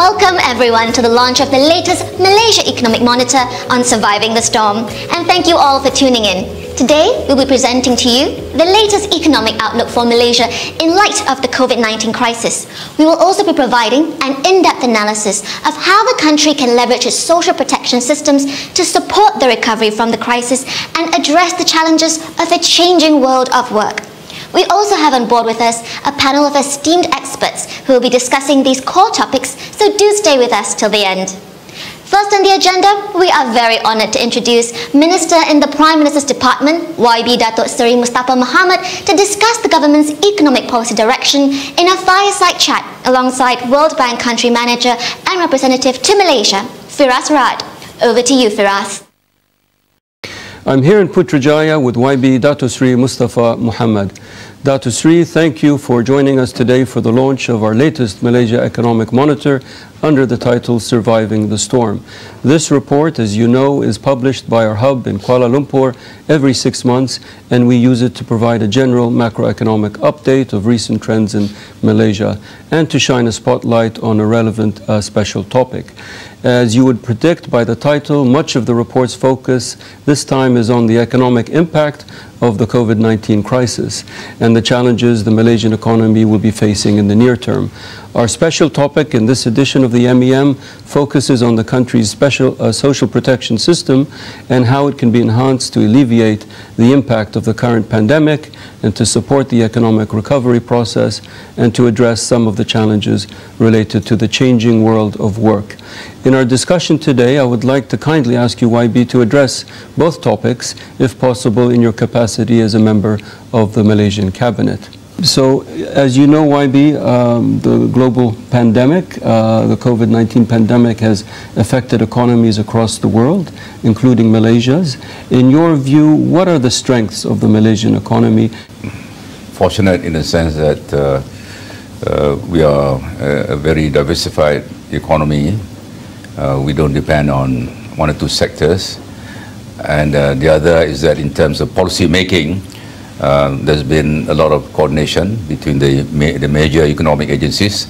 Welcome everyone to the launch of the latest Malaysia Economic Monitor on surviving the storm, and thank you all for tuning in. Today, we'll be presenting to you the latest economic outlook for Malaysia in light of the COVID-19 crisis. We will also be providing an in-depth analysis of how the country can leverage its social protection systems to support the recovery from the crisis and address the challenges of a changing world of work. We also have on board with us a panel of esteemed experts who will be discussing these core topics, so do stay with us till the end. First on the agenda, we are very honoured to introduce Minister in the Prime Minister's Department, YB Datuk Seri Mustapa Mohamed, to discuss the government's economic policy direction in a fireside chat alongside World Bank Country Manager and Representative to Malaysia, Firas Rad. Over to you, Firas. I'm here in Putrajaya with YB Datuk Seri Mustapa Mohamed. Datuk Seri, thank you for joining us today for the launch of our latest Malaysia Economic Monitor under the title Surviving the Storm. This report, as you know, is published by our hub in Kuala Lumpur every 6 months, and we use it to provide a general macroeconomic update of recent trends in Malaysia and to shine a spotlight on a relevant special topic. As you would predict by the title, much of the report's focus this time is on the economic impact of the COVID-19 crisis and the challenges the Malaysian economy will be facing in the near term. Our special topic in this edition of the MEM focuses on the country's special social protection system and how it can be enhanced to alleviate the impact of the current pandemic and to support the economic recovery process and to address some of the challenges related to the changing world of work. In our discussion today, I would like to kindly ask you, YB, to address both topics, if possible, in your capacity as a member of the Malaysian Cabinet. So, as you know, YB, the global pandemic, the COVID-19 pandemic has affected economies across the world, including Malaysia's. In your view, what are the strengths of the Malaysian economy? Fortunate in the sense that we are a very diversified economy. We don't depend on one or two sectors. And the other is that in terms of policy making, there's been a lot of coordination between the major economic agencies,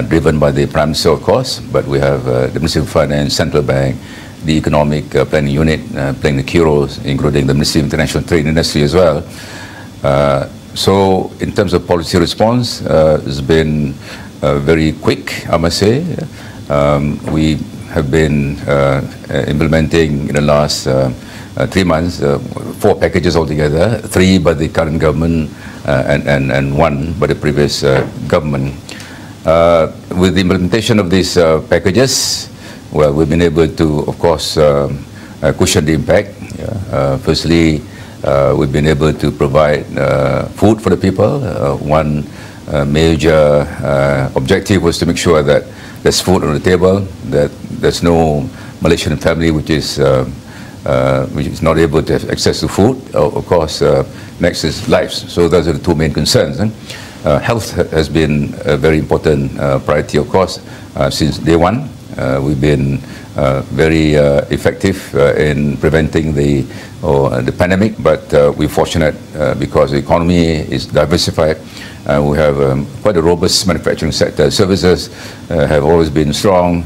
driven by the Prime Minister, of course, but we have the Ministry of Finance, Central Bank, the Economic Planning Unit playing the key roles, including the Ministry of International Trade and Industry as well. So in terms of policy response, it's been very quick, I must say. We have been implementing in the last 3 months 4 packages altogether, 3 by the current government and 1 by the previous government. With the implementation of these packages, well, we've been able to, of course, cushion the impact. Firstly, we've been able to provide food for the people. One major objective was to make sure that there's food on the table, that there's no Malaysian family which is not able to have access to food. Of course, next is lives. So those are the 2 main concerns. Health has been a very important priority, of course, since day one. We've been very effective in preventing the pandemic, but we're fortunate because the economy is diversified. We have quite a robust manufacturing sector. Services have always been strong.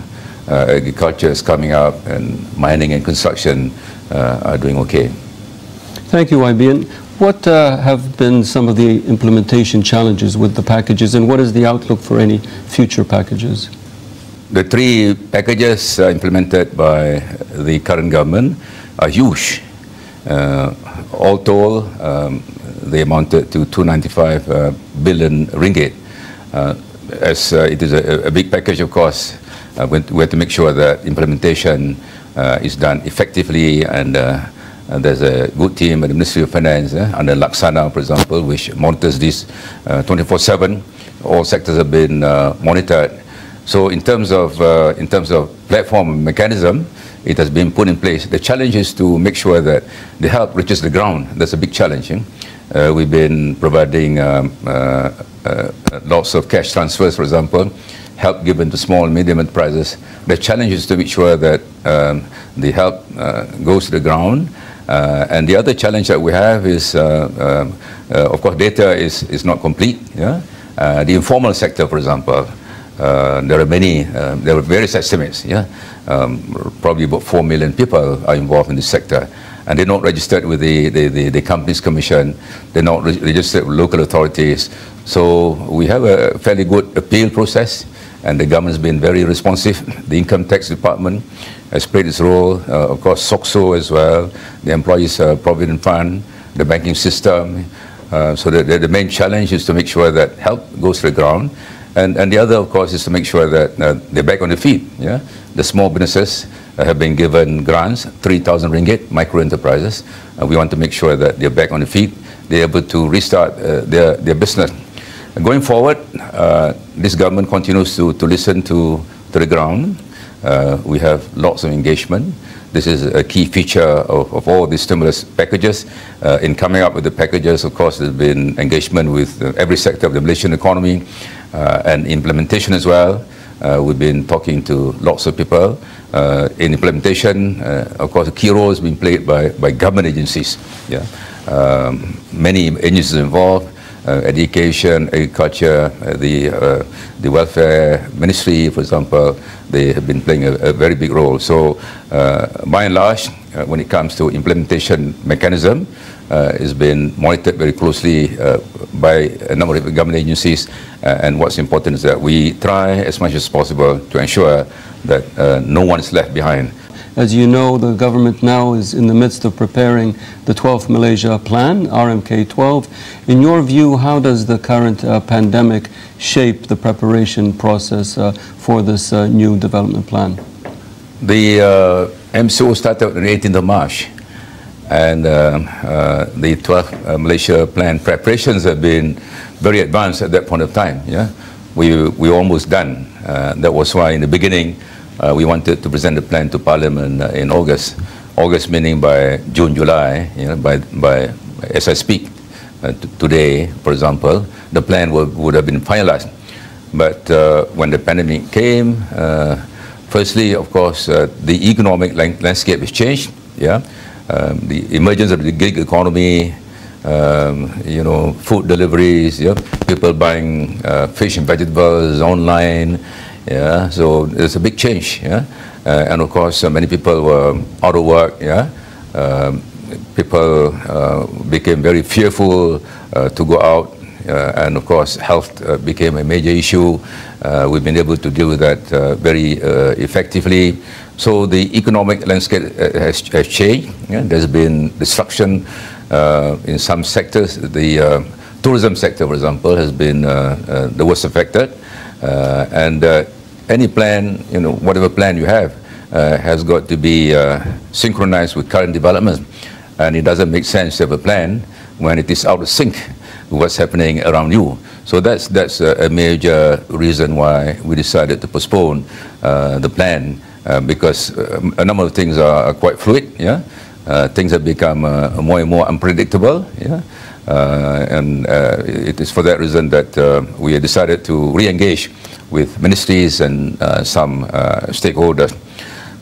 Agriculture is coming up, and mining and construction are doing okay. Thank you, YB. And what have been some of the implementation challenges with the packages, and what is the outlook for any future packages? The 3 packages implemented by the current government are huge. All told, they amounted to 295 billion ringgit. As it is a big package, of course, we have to make sure that implementation is done effectively, and there's a good team at the Ministry of Finance under LANGSUNG, for example, which monitors this 24/7. All sectors have been monitored. So in terms of platform mechanism, it has been put in place. The challenge is to make sure that the help reaches the ground. That's a big challenge. We've been providing lots of cash transfers, for example, help given to small and medium enterprises. The challenge is to make sure that the help goes to the ground. And the other challenge that we have is, of course, data is not complete. Yeah? The informal sector, for example, there are various estimates, probably about 4 million people are involved in this sector, and they're not registered with the Companies Commission, they're not registered with local authorities. So we have a fairly good appeal process, and the government's been very responsive. The Income Tax Department has played its role, of course SOCSO as well, the Employees Provident Fund, the banking system. So the main challenge is to make sure that help goes to the ground. And the other, of course, is to make sure that they're back on their feet. Yeah? The small businesses have been given grants, 3,000 ringgit, micro enterprises. We want to make sure that they're back on their feet, they're able to restart their business. Going forward, this government continues to listen to the ground. We have lots of engagement. This is a key feature of all these stimulus packages. In coming up with the packages, of course, there's been engagement with every sector of the Malaysian economy and implementation as well. We've been talking to lots of people. In implementation, of course, a key role has been played by government agencies. Yeah? Many agencies involved. Education, agriculture, the welfare ministry, for example, they have been playing a very big role. So, by and large, when it comes to implementation mechanism, it's been monitored very closely by a number of government agencies. And what's important is that we try as much as possible to ensure that no one is left behind. As you know, the government now is in the midst of preparing the 12th Malaysia Plan, RMK12. In your view, how does the current pandemic shape the preparation process for this new development plan? The MCO started on the 18th of March, and the 12th Malaysia Plan preparations have been very advanced at that point of time. Yeah? We were almost done. That was why in the beginning, we wanted to present the plan to Parliament in August. August meaning by June, July, you know, by as I speak today, for example, the plan would have been finalized. But when the pandemic came, firstly, of course, the economic landscape has changed. Yeah, the emergence of the gig economy, you know, food deliveries, yeah, people buying fish and vegetables online. Yeah, so there's a big change. Yeah, and of course, many people were out of work. Yeah, people became very fearful to go out, and of course, health became a major issue. We've been able to deal with that very effectively. So the economic landscape has changed. Yeah? There's been disruption in some sectors. The tourism sector, for example, has been the worst affected, and any plan, you know, whatever plan you have, has got to be synchronized with current developments. And it doesn't make sense to have a plan when it is out of sync with what's happening around you. So that's a major reason why we decided to postpone the plan, because a number of things are quite fluid. Yeah, things have become more and more unpredictable. Yeah, and it is for that reason that we decided to re-engage with ministries and some stakeholders.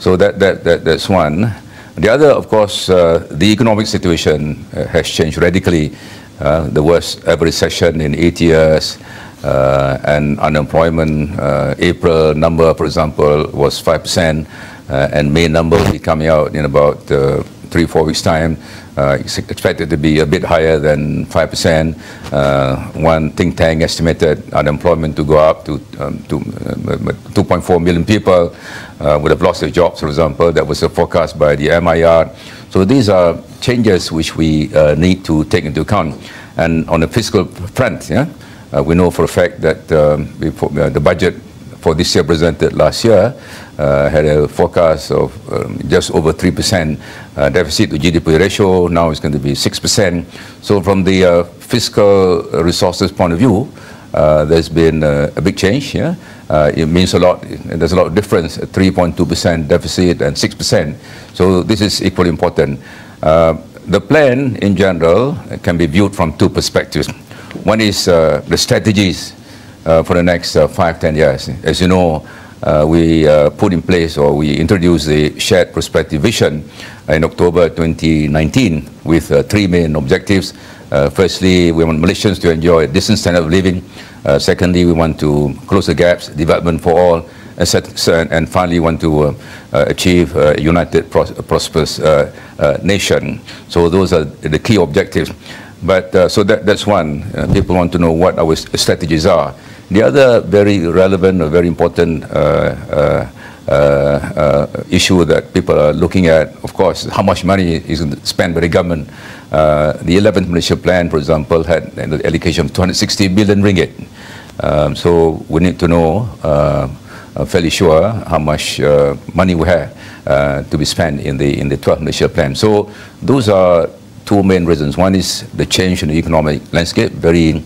So that's one. The other, of course, the economic situation has changed radically. The worst ever recession in 8 years, and unemployment, April number, for example, was 5%, and May number will be coming out in about 3-4 weeks' time. It's expected to be a bit higher than 5%. One think tank estimated unemployment to go up to 2.4 million people would have lost their jobs, for example. That was a forecast by the MIR. So these are changes which we need to take into account. And on the fiscal front, yeah, we know for a fact that the budget for this year presented last year had a forecast of just over 3% deficit to GDP ratio. Now it's going to be 6%. So from the fiscal resources point of view, there's been a big change. Yeah? It means a lot. There's a lot of difference, 3.2% deficit and 6%. So this is equally important. The plan in general can be viewed from two perspectives. One is the strategies for the next 5-10 years. As you know, we put in place, or we introduced the shared prospective vision in October 2019 with 3 main objectives. Firstly, we want Malaysians to enjoy a decent standard of living. Secondly, we want to close the gaps, development for all. And finally, want to achieve a united, prosperous nation. So those are the key objectives. But so that's one. People want to know what our strategies are. The other very relevant or very important issue that people are looking at, of course, how much money is spent by the government. The 11th Malaysia Plan, for example, had an allocation of 260 billion ringgit. So we need to know, fairly sure, how much money we have to be spent in the 12th Malaysia Plan. So those are two main reasons. One is the change in the economic landscape, very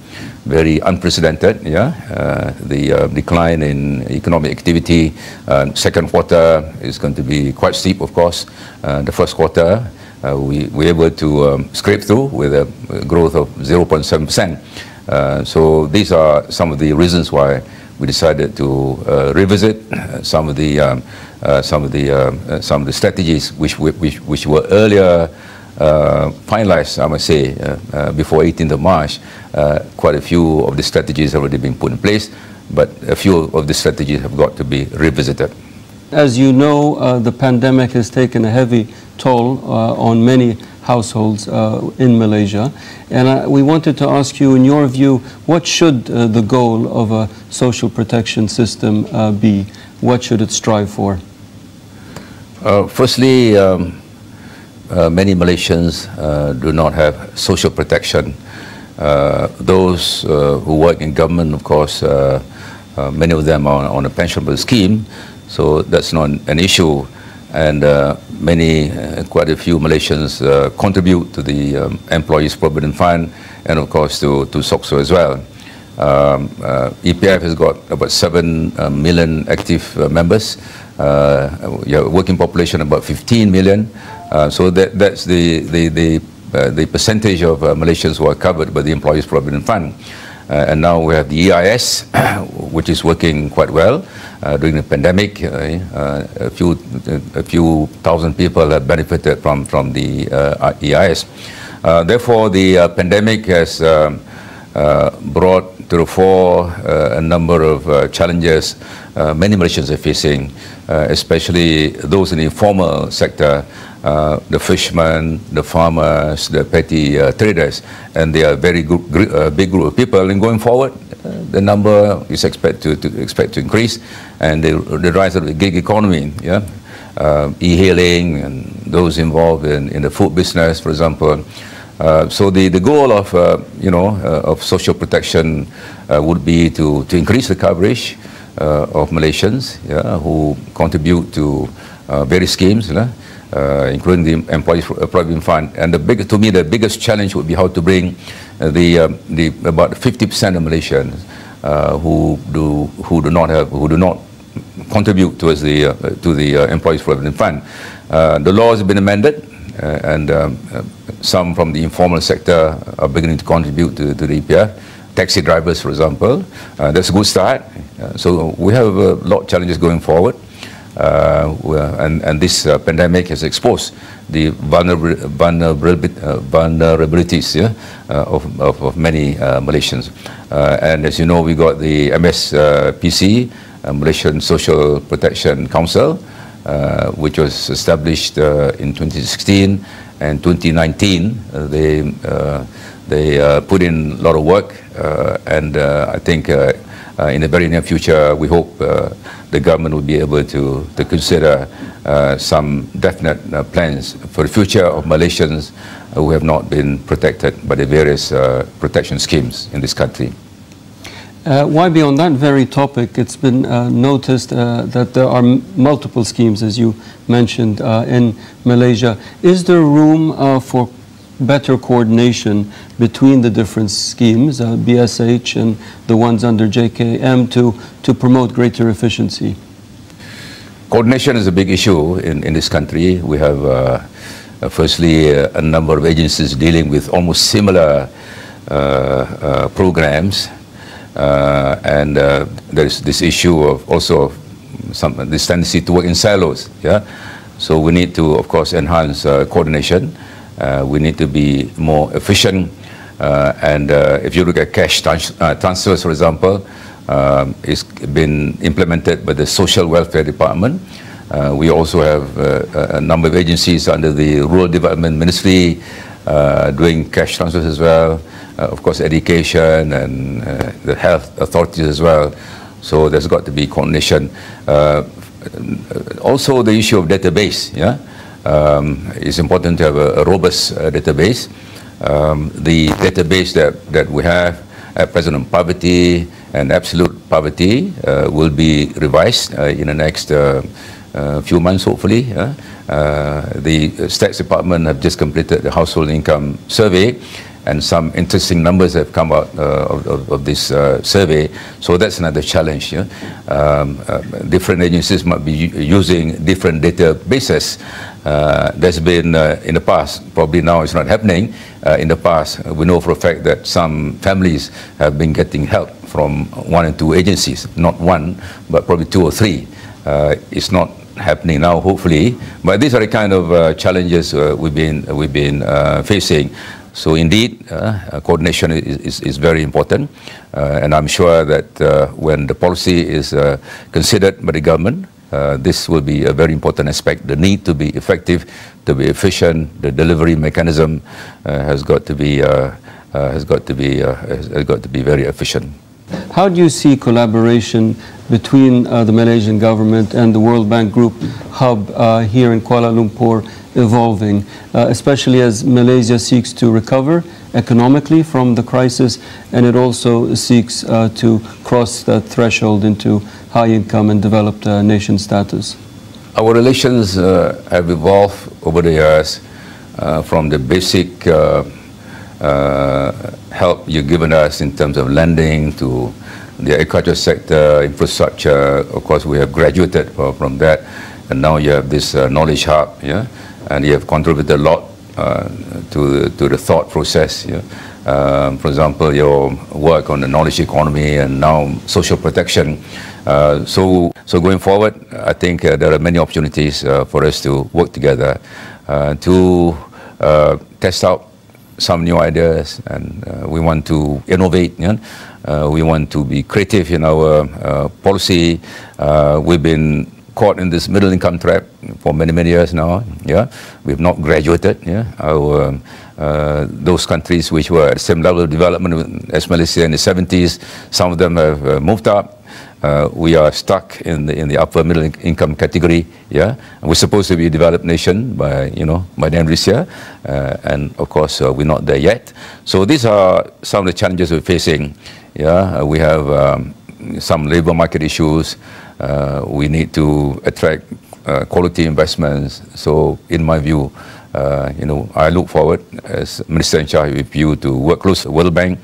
unprecedented. Yeah, the decline in economic activity. Second quarter is going to be quite steep, of course. The first quarter, we were able to scrape through with a growth of 0.7%. So these are some of the reasons why we decided to revisit some of the strategies which were earlier finalized, I must say, before 18th of March. Quite a few of the strategies have already been put in place, but a few of the strategies have got to be revisited. As you know, the pandemic has taken a heavy toll on many households in Malaysia. And we wanted to ask you, in your view, what should the goal of a social protection system be? What should it strive for? Firstly, many Malaysians do not have social protection. Those who work in government, of course, many of them are on a pensionable scheme, so that's not an issue. And quite a few Malaysians contribute to the Employees Provident Fund, and of course to SOCSO as well. EPF has got about 7 million active members. Working population about 15 million. So that's the percentage of Malaysians who are covered by the Employees Provident Fund. And now we have the EIS, which is working quite well. During the pandemic, a few thousand people have benefited from the EIS. Therefore, the pandemic has brought to the fore a number of challenges many Malaysians are facing, especially those in the informal sector, the fishermen, the farmers, the petty traders, and they are a very big group of people. And going forward, the number is expected to increase, and the rise of the gig economy, yeah, e-hailing, and those involved in the food business, for example. So the goal of of social protection would be to increase the coverage of Malaysians, yeah, who contribute to various schemes, including the Employees Provident Fund. And to me, the biggest challenge would be how to bring about 50% of Malaysians who do not contribute towards to the Employees Provident Fund. The laws have been amended, and some from the informal sector are beginning to contribute to the EPF. Taxi drivers, for example, that's a good start. So we have a lot of challenges going forward. And this pandemic has exposed the vulnerabilities, yeah, of many Malaysians. And as you know, we got the MSPC, Malaysian Social Protection Council, which was established in 2016 and 2019. They put in a lot of work, and I think in the very near future, we hope the government will be able to consider some definite plans for the future of Malaysians who have not been protected by the various protection schemes in this country. YB, on that very topic, it's been noticed that there are multiple schemes, as you mentioned, in Malaysia. Is there room for better coordination between the different schemes, BSH and the ones under JKM, to promote greater efficiency? Coordination is a big issue in this country. We have, firstly, a number of agencies dealing with almost similar programs. And there's this issue of also this tendency to work in silos. Yeah, so we need to, of course, enhance coordination. We need to be more efficient. And if you look at cash transfers, for example, it's been implemented by the Social Welfare Department. We also have a number of agencies under the Rural Development Ministry doing cash transfers as well. Of course, education and the health authorities as well. So there's got to be coordination. Also, the issue of database. Yeah, it's important to have a robust database. The database that we have at present on poverty and absolute poverty will be revised in the next few months, hopefully. The Stats Department have just completed the household income survey, and some interesting numbers have come out of this survey. So that's another challenge. Yeah? Different agencies might be using different databases. There's been in the past, probably now it's not happening. In the past, we know for a fact that some families have been getting help from 1 and 2 agencies, not one, but probably 2 or 3. It's not happening now, hopefully. But these are the kind of challenges we've been facing. So indeed, coordination is very important, and I'm sure that when the policy is considered by the government, this will be a very important aspect. The need to be effective, to be efficient, the delivery mechanism has got to be very efficient. How do you see collaboration between the Malaysian government and the World Bank Group hub here in Kuala Lumpur evolving, especially as Malaysia seeks to recover economically from the crisis, and it also seeks to cross that threshold into high income and developed nation status? Our relations have evolved over the years from the basic help you've given us in terms of lending to the agriculture sector, infrastructure. Of course, we have graduated from that, and now you have this knowledge hub, yeah, and you have contributed a lot to the thought process. Yeah? For example, your work on the knowledge economy and now social protection. So going forward, I think there are many opportunities for us to work together to test out some new ideas, and we want to innovate. Yeah? We want to be creative in our policy. We've been caught in this middle income trap for many years now. Yeah, we've not graduated. Yeah, those countries which were at the same level of development as Malaysia in the 70s, some of them have moved up. We are stuck in the upper middle income category. Yeah, and we're supposed to be a developed nation by by the end of this year, and of course we're not there yet. So these are some of the challenges we're facing. Yeah, we have some labor market issues. We need to attract quality investments. So in my view, I look forward as Minister in charge with you to work close with the World Bank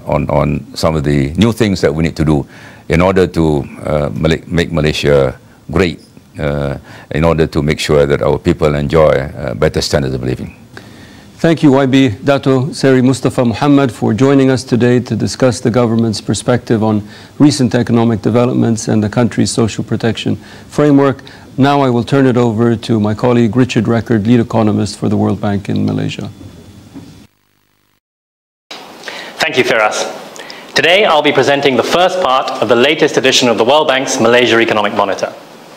on some of the new things that we need to do in order to make Malaysia great, in order to make sure that our people enjoy better standards of living. Thank you, YB Datuk Seri Mustapa Mohamed, for joining us today to discuss the government's perspective on recent economic developments and the country's social protection framework. Now I will turn it over to my colleague Richard Record, lead economist for the World Bank in Malaysia. Thank you, Firas. Today I'll be presenting the first part of the latest edition of the World Bank's Malaysia Economic Monitor.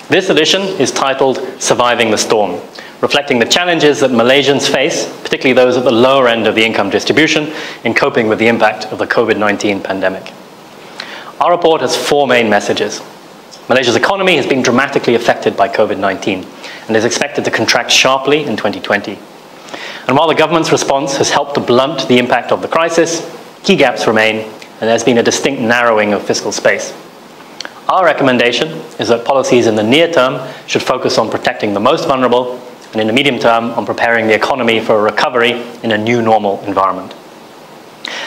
This edition is titled Surviving the Storm, reflecting the challenges that Malaysians face, particularly those at the lower end of the income distribution, in coping with the impact of the COVID-19 pandemic. Our report has 4 main messages. Malaysia's economy has been dramatically affected by COVID-19 and is expected to contract sharply in 2020. And while the government's response has helped to blunt the impact of the crisis, key gaps remain, and there's been a distinct narrowing of fiscal space. Our recommendation is that policies in the near term should focus on protecting the most vulnerable, and in the medium term on preparing the economy for a recovery in a new normal environment.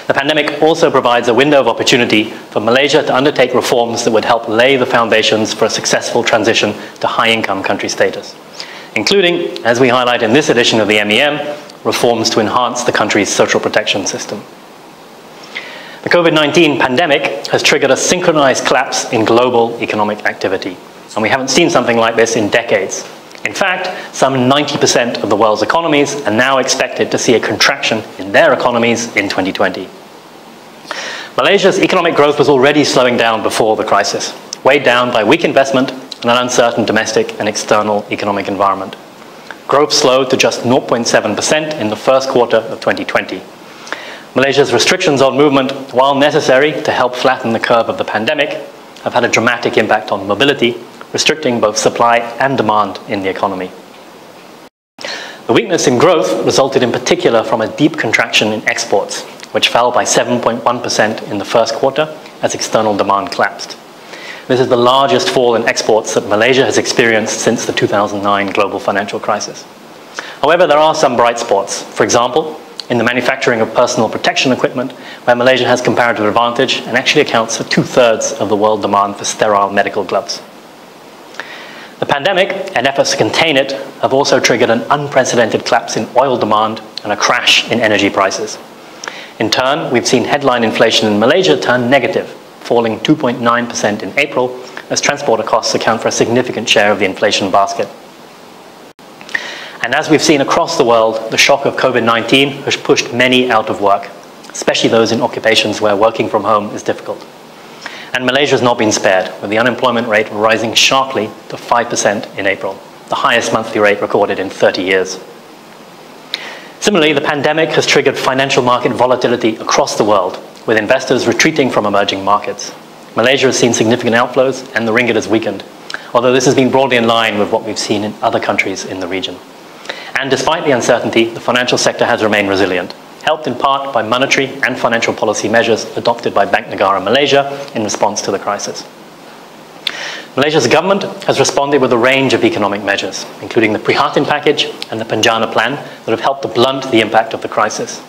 The pandemic also provides a window of opportunity for Malaysia to undertake reforms that would help lay the foundations for a successful transition to high-income country status, including, as we highlight in this edition of the MEM, reforms to enhance the country's social protection system. The COVID-19 pandemic has triggered a synchronized collapse in global economic activity, and we haven't seen something like this in decades. In fact, some 90% of the world's economies are now expected to see a contraction in their economies in 2020. Malaysia's economic growth was already slowing down before the crisis, weighed down by weak investment and an uncertain domestic and external economic environment. Growth slowed to just 0.7% in the first quarter of 2020. Malaysia's restrictions on movement, while necessary to help flatten the curve of the pandemic, have had a dramatic impact on mobility, restricting both supply and demand in the economy. The weakness in growth resulted in particular from a deep contraction in exports, which fell by 7.1% in the first quarter as external demand collapsed. This is the largest fall in exports that Malaysia has experienced since the 2009 global financial crisis. However, there are some bright spots. For example, in the manufacturing of personal protection equipment, where Malaysia has comparative advantage and actually accounts for 2/3 of the world demand for sterile medical gloves. The pandemic and efforts to contain it have also triggered an unprecedented collapse in oil demand and a crash in energy prices. In turn, we've seen headline inflation in Malaysia turn negative, falling 2.9% in April, as transport costs account for a significant share of the inflation basket. And as we've seen across the world, the shock of COVID-19 has pushed many out of work, especially those in occupations where working from home is difficult. And Malaysia has not been spared, with the unemployment rate rising sharply to 5% in April, the highest monthly rate recorded in 30 years. Similarly, the pandemic has triggered financial market volatility across the world, with investors retreating from emerging markets. Malaysia has seen significant outflows and the ringgit has weakened, although this has been broadly in line with what we've seen in other countries in the region. And despite the uncertainty, the financial sector has remained resilient, helped in part by monetary and financial policy measures adopted by Bank Negara Malaysia in response to the crisis. Malaysia's government has responded with a range of economic measures, including the Prihatin package and the Perdana plan that have helped to blunt the impact of the crisis.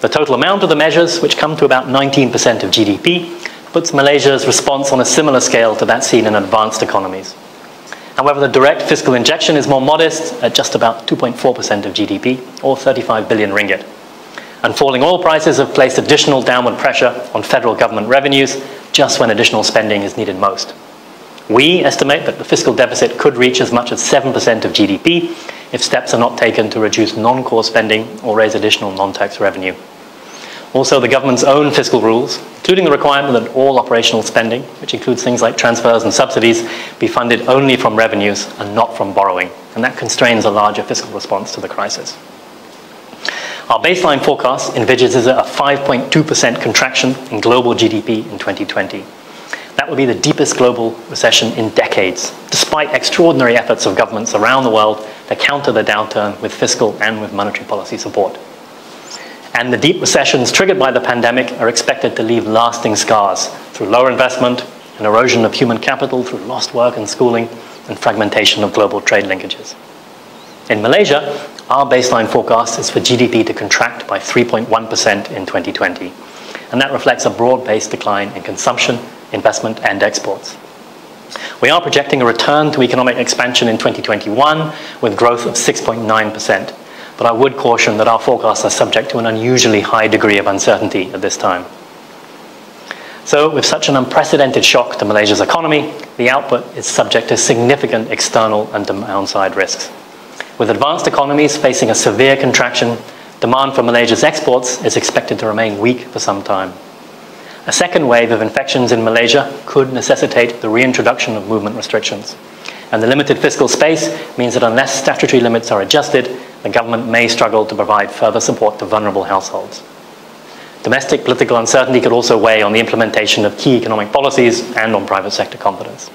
The total amount of the measures, which come to about 19% of GDP, puts Malaysia's response on a similar scale to that seen in advanced economies. However, the direct fiscal injection is more modest at just about 2.4% of GDP, or 35 billion ringgit. And falling oil prices have placed additional downward pressure on federal government revenues just when additional spending is needed most. We estimate that the fiscal deficit could reach as much as 7% of GDP if steps are not taken to reduce non-core spending or raise additional non-tax revenue. Also, the government's own fiscal rules, including the requirement that all operational spending, which includes things like transfers and subsidies, be funded only from revenues and not from borrowing, and that constrains a larger fiscal response to the crisis. Our baseline forecast envisages a 5.2% contraction in global GDP in 2020. That would be the deepest global recession in decades, despite extraordinary efforts of governments around the world to counter the downturn with fiscal and with monetary policy support. And the deep recessions triggered by the pandemic are expected to leave lasting scars through lower investment, and erosion of human capital through lost work and schooling, and fragmentation of global trade linkages. In Malaysia, our baseline forecast is for GDP to contract by 3.1% in 2020, and that reflects a broad-based decline in consumption, investment, and exports. We are projecting a return to economic expansion in 2021 with growth of 6.9%, but I would caution that our forecasts are subject to an unusually high degree of uncertainty at this time. So, with such an unprecedented shock to Malaysia's economy, the output is subject to significant external and downside risks. With advanced economies facing a severe contraction, demand for Malaysia's exports is expected to remain weak for some time. A second wave of infections in Malaysia could necessitate the reintroduction of movement restrictions. And the limited fiscal space means that unless statutory limits are adjusted, the government may struggle to provide further support to vulnerable households. Domestic political uncertainty could also weigh on the implementation of key economic policies and on private sector confidence.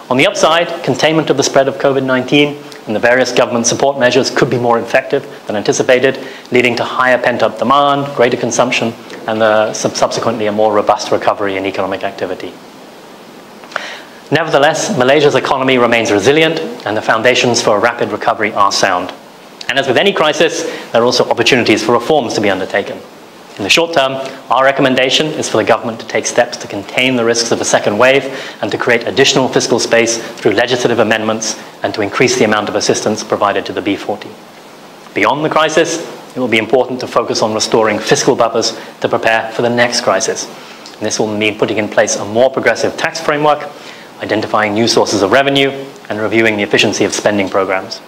On the upside, containment of the spread of COVID-19 and the various government support measures could be more effective than anticipated, leading to higher pent-up demand, greater consumption, and subsequently a more robust recovery in economic activity. Nevertheless, Malaysia's economy remains resilient, and the foundations for a rapid recovery are sound. And as with any crisis, there are also opportunities for reforms to be undertaken. In the short term, our recommendation is for the government to take steps to contain the risks of a second wave and to create additional fiscal space through legislative amendments and to increase the amount of assistance provided to the B40. Beyond the crisis, it will be important to focus on restoring fiscal buffers to prepare for the next crisis. And this will mean putting in place a more progressive tax framework, identifying new sources of revenue, and reviewing the efficiency of spending programs.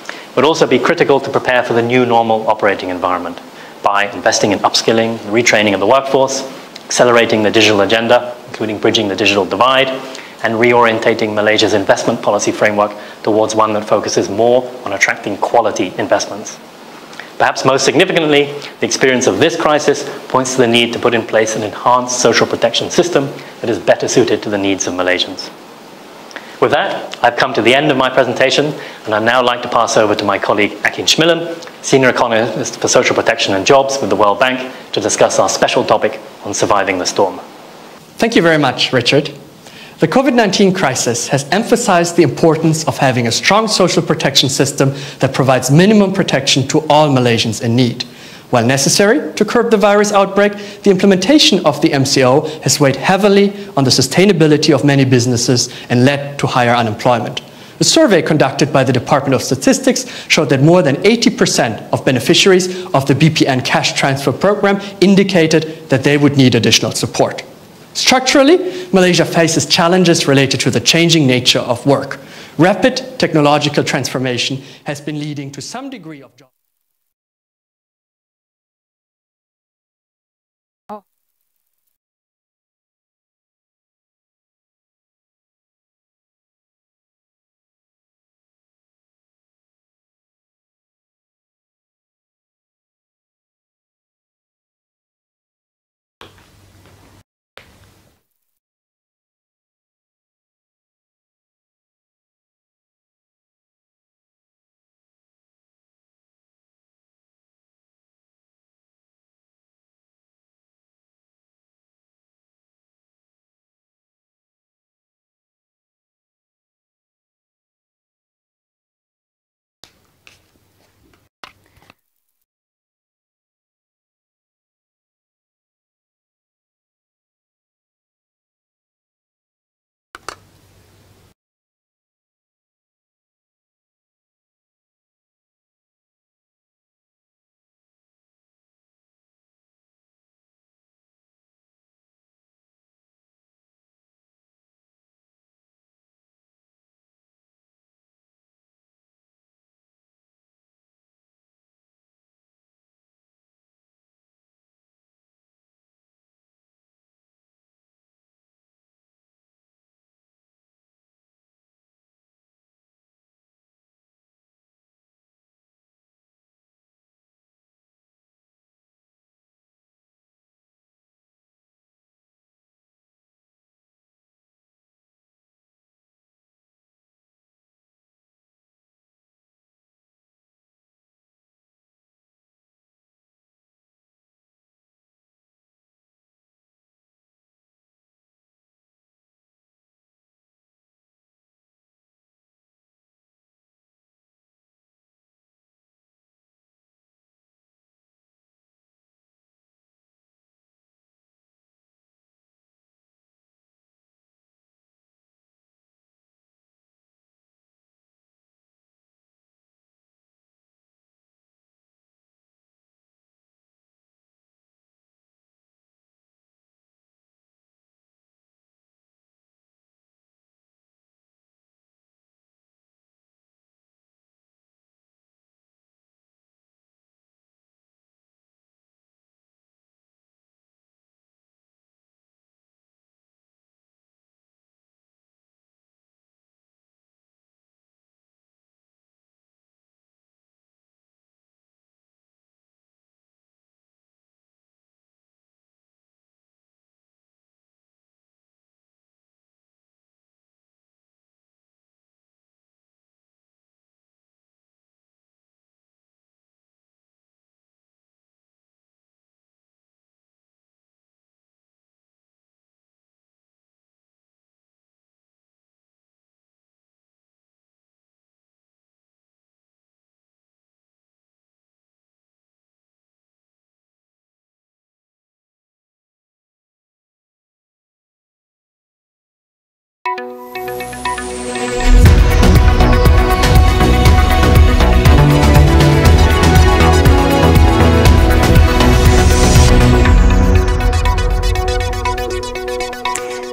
It would also be critical to prepare for the new normal operating environment by investing in upskilling, retraining of the workforce, accelerating the digital agenda, including bridging the digital divide, and reorientating Malaysia's investment policy framework towards one that focuses more on attracting quality investments. Perhaps most significantly, the experience of this crisis points to the need to put in place an enhanced social protection system that is better suited to the needs of Malaysians. With that, I've come to the end of my presentation, and I'd now like to pass over to my colleague Akin Schmillen, Senior Economist for Social Protection and Jobs with the World Bank, to discuss our special topic on surviving the storm. Thank you very much, Richard. The COVID-19 crisis has emphasized the importance of having a strong social protection system that provides minimum protection to all Malaysians in need. While necessary to curb the virus outbreak, the implementation of the MCO has weighed heavily on the sustainability of many businesses and led to higher unemployment. A survey conducted by the Department of Statistics showed that more than 80% of beneficiaries of the BPN cash transfer program indicated that they would need additional support. Structurally, Malaysia faces challenges related to the changing nature of work. Rapid technological transformation has been leading to some degree of job.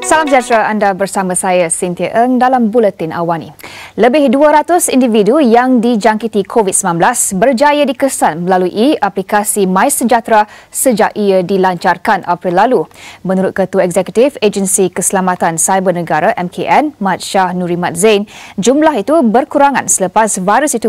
Salam sejahtera, anda bersama saya Cynthia Eng dalam Buletin AWANI. Lebih 200 individu yang dijangkiti COVID-19 berjaya dikesan melalui aplikasi MySejahtera sejak ia dilancarkan April lalu. Menurut Ketua Eksekutif Agensi Keselamatan Cyber Negara MKN, Mat Shah Nurimat Zain, jumlah itu berkurangan selepas virus itu